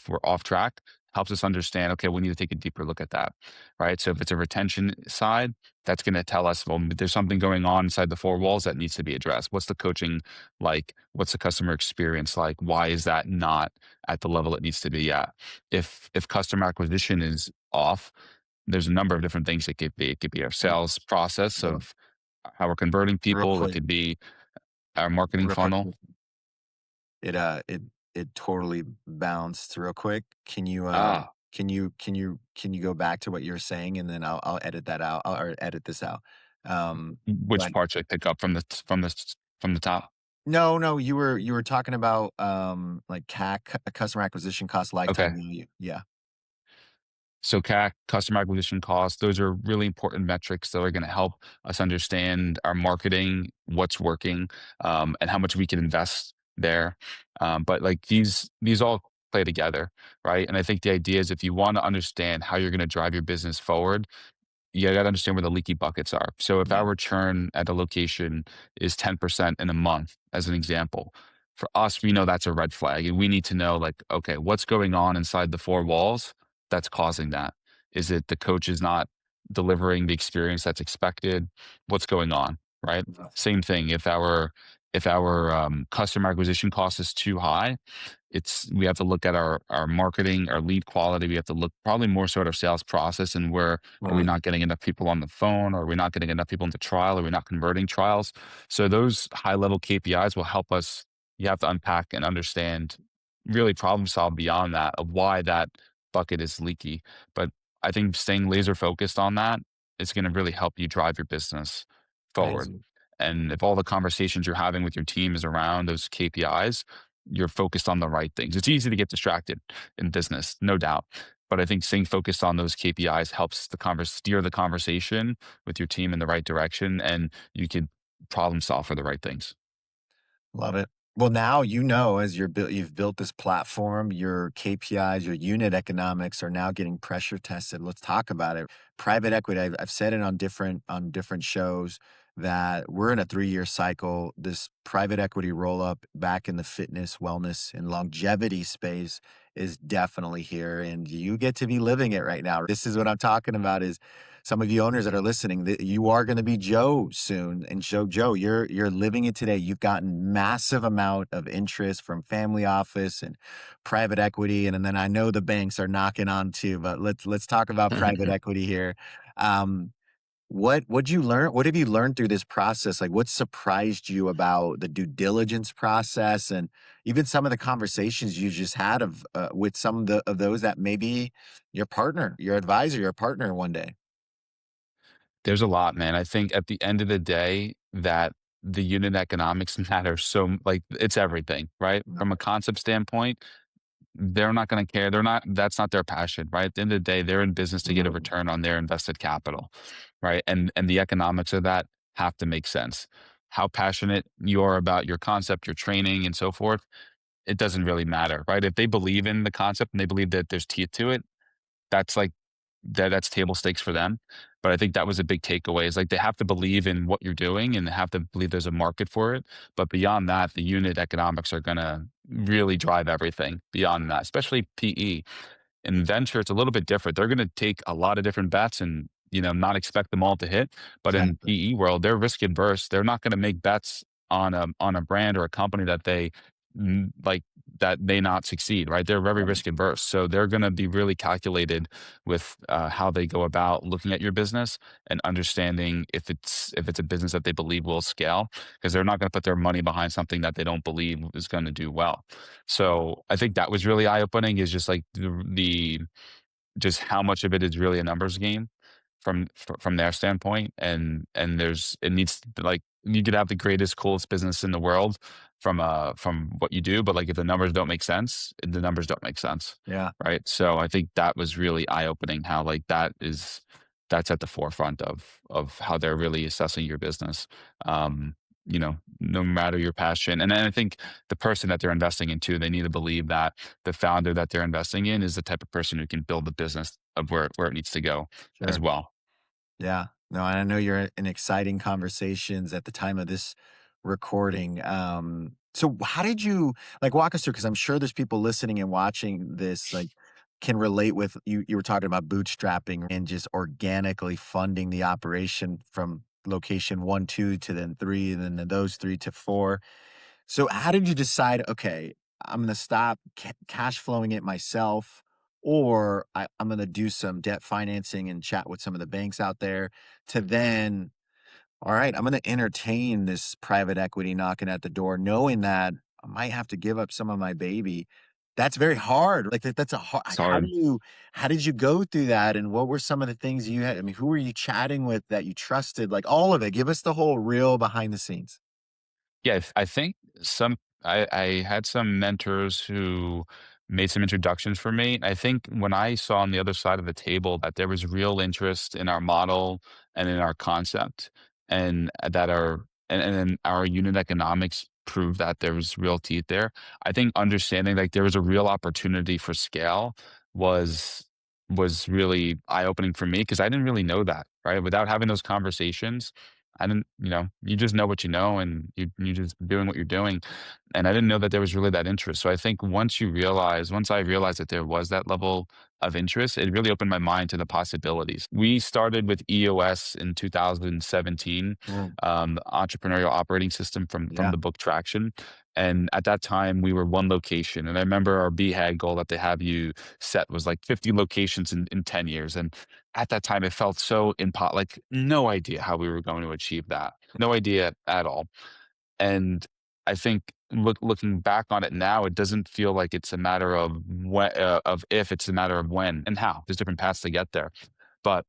we're off track, helps us understand, okay, we need to take a deeper look at that, right? So if it's a retention side, that's going to tell us, well, there's something going on inside the four walls that needs to be addressed. What's the coaching like? What's the customer experience like? Why is that not at the level it needs to be at? If customer acquisition is off, there's a number of different things it could be. It could be our Mm, sales process yeah. of how we're converting Real people. It quick, could be our marketing real quick. funnel. It totally bounced real quick. Ah, Can you go back to what you're saying, and then I'll edit that out, or edit this out. which But part should I pick up from the top? no, no, you were talking about, like CAC, customer acquisition cost, lifetime Okay. value. Yeah. So CAC, customer acquisition costs, those are really important metrics that are going to help us understand our marketing, what's working, and how much we can invest there. But like these all play together, right? And I think the idea is if you want to understand how you're going to drive your business forward, you gotta understand where the leaky buckets are. So if Yeah. our churn at a location is 10% in a month, as an example, for us, we know that's a red flag. And we need to know, like, okay, what's going on inside the four walls that's causing that? Is it the coach is not delivering the experience that's expected? What's going on? Right. Yeah. Same thing. If our customer acquisition cost is too high, we have to look at our marketing, our lead quality. We have to look probably more so at our sales process and where are we Mhm. not getting enough people on the phone? Or are we not getting enough people into trial? Are we not converting trials? So those high level KPIs will help us. You have to unpack and understand, really problem solve beyond that of why that bucket is leaky. But I think staying laser focused on that is going to really help you drive your business Thanks. forward. And if all the conversations you're having with your team is around those KPIs, you're focused on the right things. It's easy to get distracted in business, no doubt. But I think staying focused on those KPIs helps steer the conversation with your team in the right direction, and you can problem solve for the right things. Love it. Well, now you know, as you've built this platform, your KPIs, your unit economics are now getting pressure tested. Let's talk about it. Private equity. I've said it on different shows that we're in a 3-year cycle. This private equity roll up back in the fitness, wellness, and longevity space is definitely here, and you get to be living it right now. This is what I'm talking about. Is some of you owners that are listening, that you are going to be Joe soon. And Joe, you're living it today. You've gotten massive amount of interest from family office and private equity, and then I know the banks are knocking on too. But let's talk about private equity here. Um, what'd you learn? What have you learned through this process? Like, what surprised you about the due diligence process, and even some of the conversations you just had with some of those that maybe your partner, your advisor, your partner one day. There's a lot, man. I think at the end of the day, that the unit economics matter like it's everything, right? From a concept standpoint, they're not going to care. That's not their passion, right? At the end of the day, they're in business to get a Mhm. return on their invested capital, right? And the economics of that have to make sense. How passionate you are about your concept, your training, and so forth, it doesn't really matter, right? If they believe in the concept and they believe that there's teeth to it, that's like that's table stakes for them. But I think that was a big takeaway is like they have to believe in what you're doing and they have to believe there's a market for it. But beyond that, the unit economics are gonna really drive everything beyond that, especially PE. In venture, it's a little bit different. They're gonna take a lot of different bets and, not expect them all to hit. But in Exactly. PE world, they're risk adverse. They're not gonna make bets on a brand or a company like that may not succeed, right? They're very Right. risk adverse. So they're gonna be really calculated with how they go about looking at your business and understanding if it's a business that they believe will scale, because they're not gonna put their money behind something that they don't believe is gonna do well. So I think that was really eye opening is just like the just how much of it is really a numbers game from their standpoint, and it needs to, like, you could have the greatest coolest business in the world from what you do, but like if the numbers don't make sense, the numbers don't make sense, Yeah. right? So I think that was really eye opening how like that's at the forefront of how they're really assessing your business. no matter your passion. And then I think the person that they're investing in too, they need to believe that the founder that they're investing in is the type of person who can build the business of where it needs to go as Sure. well. Yeah. No, and I know you're in exciting conversations at the time of this recording. So how did you like walk us through? Because I'm sure there's people listening and watching this like can relate with you. You were talking about bootstrapping and just organically funding the operation from location one, two to then three, and then those three to four. So how did you decide, okay, I'm going to stop cash flowing it myself, or I'm going to do some debt financing and chat with some of the banks out there to then, all right, I'm going to entertain this private equity knocking at the door, knowing that I might have to give up some of my baby. That's very hard. Like that's a hard, It's how do hard. you, how did you go through that? And what were some of the things you had? I mean, who were you chatting with that you trusted? Like all of it. Give us the whole real behind the scenes. Yeah, I think I had some mentors who made some introductions for me. I think when I saw on the other side of the table that there was real interest in our model and in our concept, and and then our unit economics proved that there was real teeth there. I think understanding like there was a real opportunity for scale was was really eye-opening for me because I didn't really know that, right? Without having those conversations, I didn't, you just know what you know and you just doing what you're doing. And I didn't know that there was really that interest. So I think once I realized that there was that level of interest, it really opened my mind to the possibilities. We started with EOS in 2017, Mm, the entrepreneurial operating system from yeah. the book Traction. And at that time, we were one location. And I remember our BHAG goal that they have you set was like 50 locations in 10 years. And at that time, it felt so like no idea how we were going to achieve that. No idea at all. And I think looking back on it now, it doesn't feel like it's a matter of of if, it's a matter of when and how. There's different paths to get there. But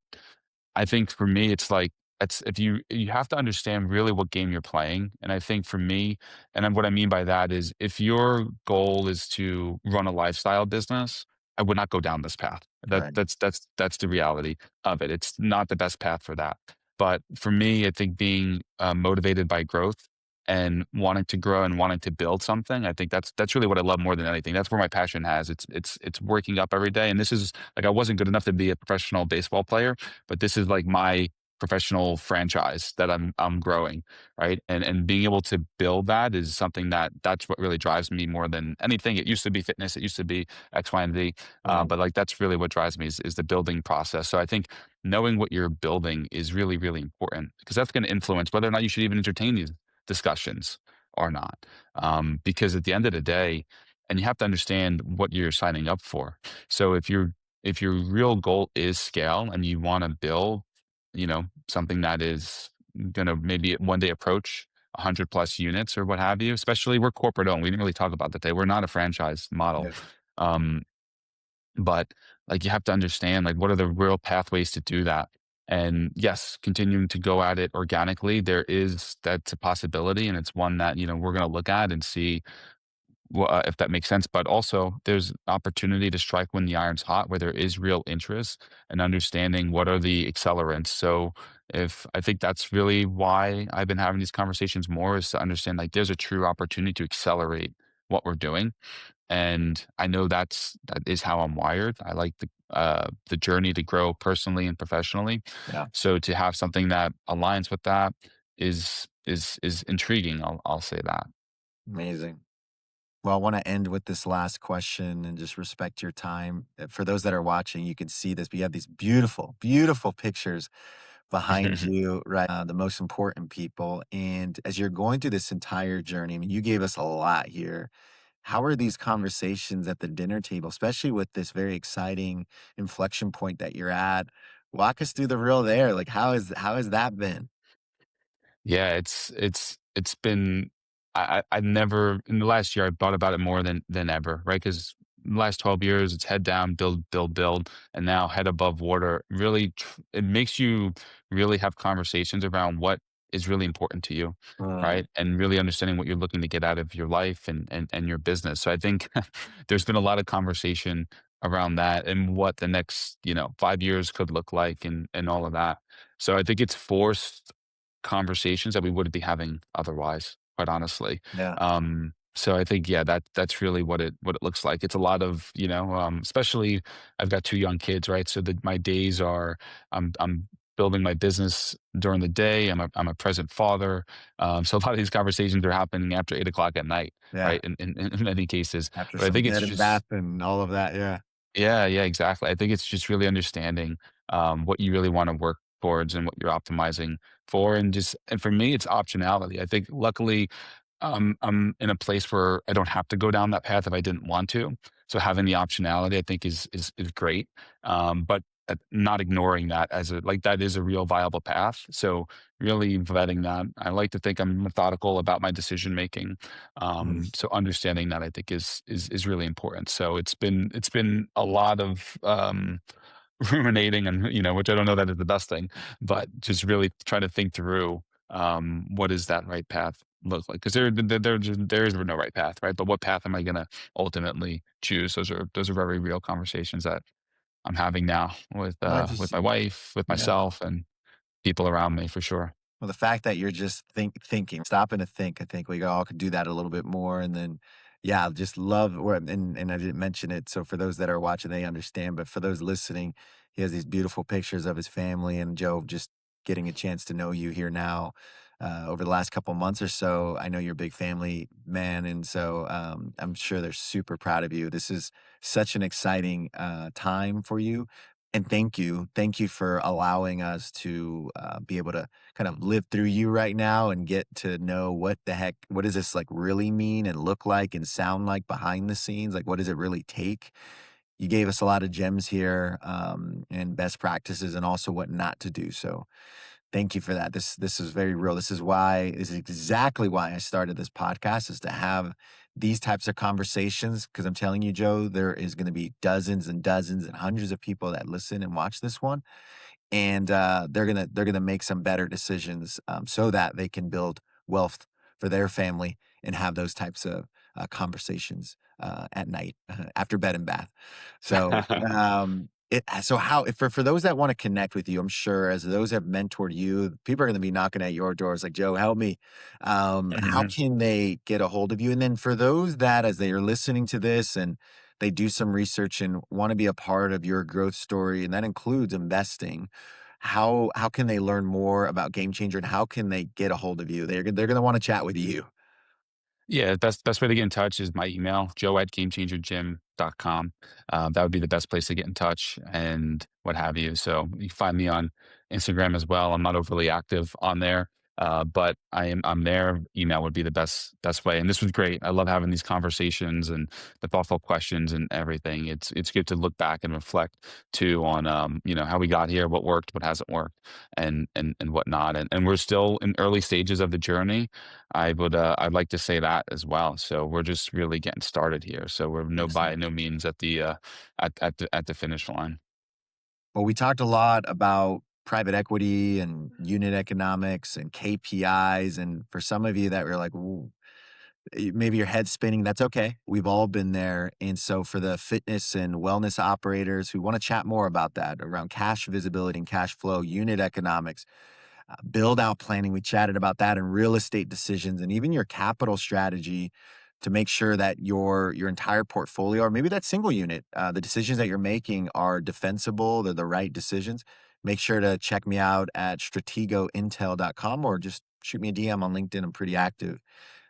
I think for me, it's like it's if you have to understand really what game you're playing. And I think for me, and then what I mean by that is if your goal is to run a lifestyle business, I would not go down this path. Right. That's the reality of it. It's not the best path for that. But for me, I think being motivated by growth and wanting to grow and wanting to build something, I think that's really what I love more than anything. That's where my passion has. It's working up every day. And this is like I wasn't good enough to be a professional baseball player, but this is like my professional franchise that I'm growing, right? And being able to build that is something that's what really drives me more than anything. It used to be fitness, it used to be X, Y, and Z, Right. but like that's really what drives me is the building process. So I think knowing what you're building is really really important because that's going to influence whether or not you should even entertain these discussions or not. Because at the end of the day, and you have to understand what you're signing up for. So if your real goal is scale and you want to build, something that is going to maybe one day approach 100 plus units or what have you, especially we're corporate owned. We didn't really talk about that today. We're not a franchise model. Yeah. Um, but like you have to understand like what are the real pathways to do that. And yes, continuing to go at it organically, that's a possibility. And it's one that, we're going to look at and see if that makes sense. But also, there's opportunity to strike when the iron's hot, where there is real interest and understanding what are the accelerants. So, if I think that's really why I've been having these conversations more is to understand like there's a true opportunity to accelerate what we're doing, and I know that is how I'm wired. I like the journey to grow personally and professionally. Yeah. So to have something that aligns with that is intriguing. I'll say that. Amazing. Well, I want to end with this last question and just respect your time. For those that are watching, you can see this, but you have these beautiful, beautiful pictures behind you, right? The most important people. And as you're going through this entire journey, I mean, you gave us a lot here. How are these conversations at the dinner table, especially with this very exciting inflection point that you're at? Walk us through the real there. Like, how has that been? Yeah, it's been I never in the last year I thought about it more than ever, right? Because the last 12 years it's head down, build, build, build, and now head above water. Really, it makes you really have conversations around what is really important to you, Mm, right? And really understanding what you're looking to get out of your life and your business. So I think there's been a lot of conversation around that and what the next 5 years could look like and all of that. So I think it's forced conversations that we wouldn't be having otherwise, quite honestly. Yeah. So I think, yeah, that's really what it looks like. It's a lot of, especially I've got 2 young kids, right? So that my days are I'm building my business during the day. I'm a present father. So a lot of these conversations are happening after 8 o'clock at night, Yeah. right? In many cases. After But I some think it's bed and just bath and all of that. Yeah. yeah, yeah, exactly. I think it's just really understanding what you really want to work towards and what you're optimizing for, and for me, it's optionality. I think luckily, I'm in a place where I don't have to go down that path if I didn't want to. So having the optionality, I think, is great. But not ignoring that as a like that is a real viable path. So really vetting that. I like to think I'm methodical about my decision making. Mm. So understanding that I think is really important. So it's been a lot of ruminating and which I don't know that is the best thing, but just really trying to think through what is that right path look like? Because there is no right path, right? But what path am I going to ultimately choose? Those are very real conversations that I'm having now Well, I with just, my wife, with yeah. myself, and people around me for sure. Well, the fact that you're just thinking, stopping to think, I think we all could do that a little bit more. And then, yeah, just love where, and I didn't mention it. So for those that are watching, they understand. But for those listening, he has these beautiful pictures of his family and Joe just getting a chance to know you here now. Over the last couple months or so, I know you're a big family man, and so I'm sure they're super proud of you. This is such an exciting time for you, and thank you for allowing us to be able to kind of live through you right now and get to know what does this like really mean and look like and sound like behind the scenes? Like, what does it really take? You gave us a lot of gems here, and best practices and also what not to do. So thank you for that. This is very real. This is exactly why I started this podcast, is to have these types of conversations. Because I'm telling you, Joe, there is going to be dozens and dozens and hundreds of people that listen and watch this one, and they're gonna make some better decisions, so that they can build wealth for their family and have those types of conversations at night after bed and bath. So so how for those that want to connect with you, I'm sure as those have mentored you, people are going to be knocking at your doors like, Joe, help me. How can they get a hold of you? And then for those that as they are listening to this and they do some research and want to be a part of your growth story, and that includes investing. How can they learn more about Game Changer, and how can they get a hold of you? They're going to want to chat with you. Yeah, best way to get in touch is my email, joe@gamechangergym.com. That would be the best place to get in touch and what have you. So you can find me on Instagram as well. I'm not overly active on there, but I'm there. Email would be the best way. And this was great. I love having these conversations and the thoughtful questions and everything. It's good to look back and reflect too on how we got here, what worked, what hasn't worked, and whatnot. And we're still in early stages of the journey. I'd like to say that as well. So we're just really getting started here. So we're by Excellent. no means at the finish line. Well, we talked a lot about private equity and unit economics and KPIs, and for some of you that were like, "Ooh," maybe your head's spinning, that's okay. We've all been there. And so for the fitness and wellness operators who want to chat more about that around cash visibility and cash flow, unit economics, build out planning. We chatted about that and real estate decisions and even your capital strategy to make sure that your entire portfolio or maybe that single unit, the decisions that you're making are defensible, they're the right decisions. Make sure to check me out at strategointel.com or just shoot me a DM on LinkedIn. I'm pretty active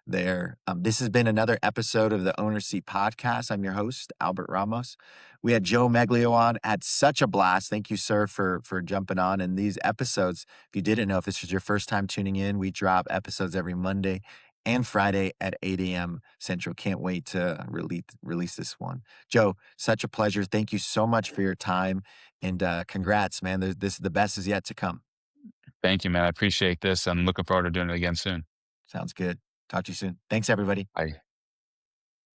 there. This has been another episode of the Owner Seat Podcast. I'm your host, Albert Ramos. We had Joe Meglio on. Had such a blast. Thank you, sir, for jumping on. And these episodes, if you didn't know, if this is your first time tuning in, we drop episodes every Monday and Friday at 8 a.m. Central. Can't wait to release this one. Joe, such a pleasure. Thank you so much for your time. And congrats, man. This the best is yet to come. Thank you, man. I appreciate this. I'm looking forward to doing it again soon. Sounds good. Talk to you soon. Thanks, everybody. Bye.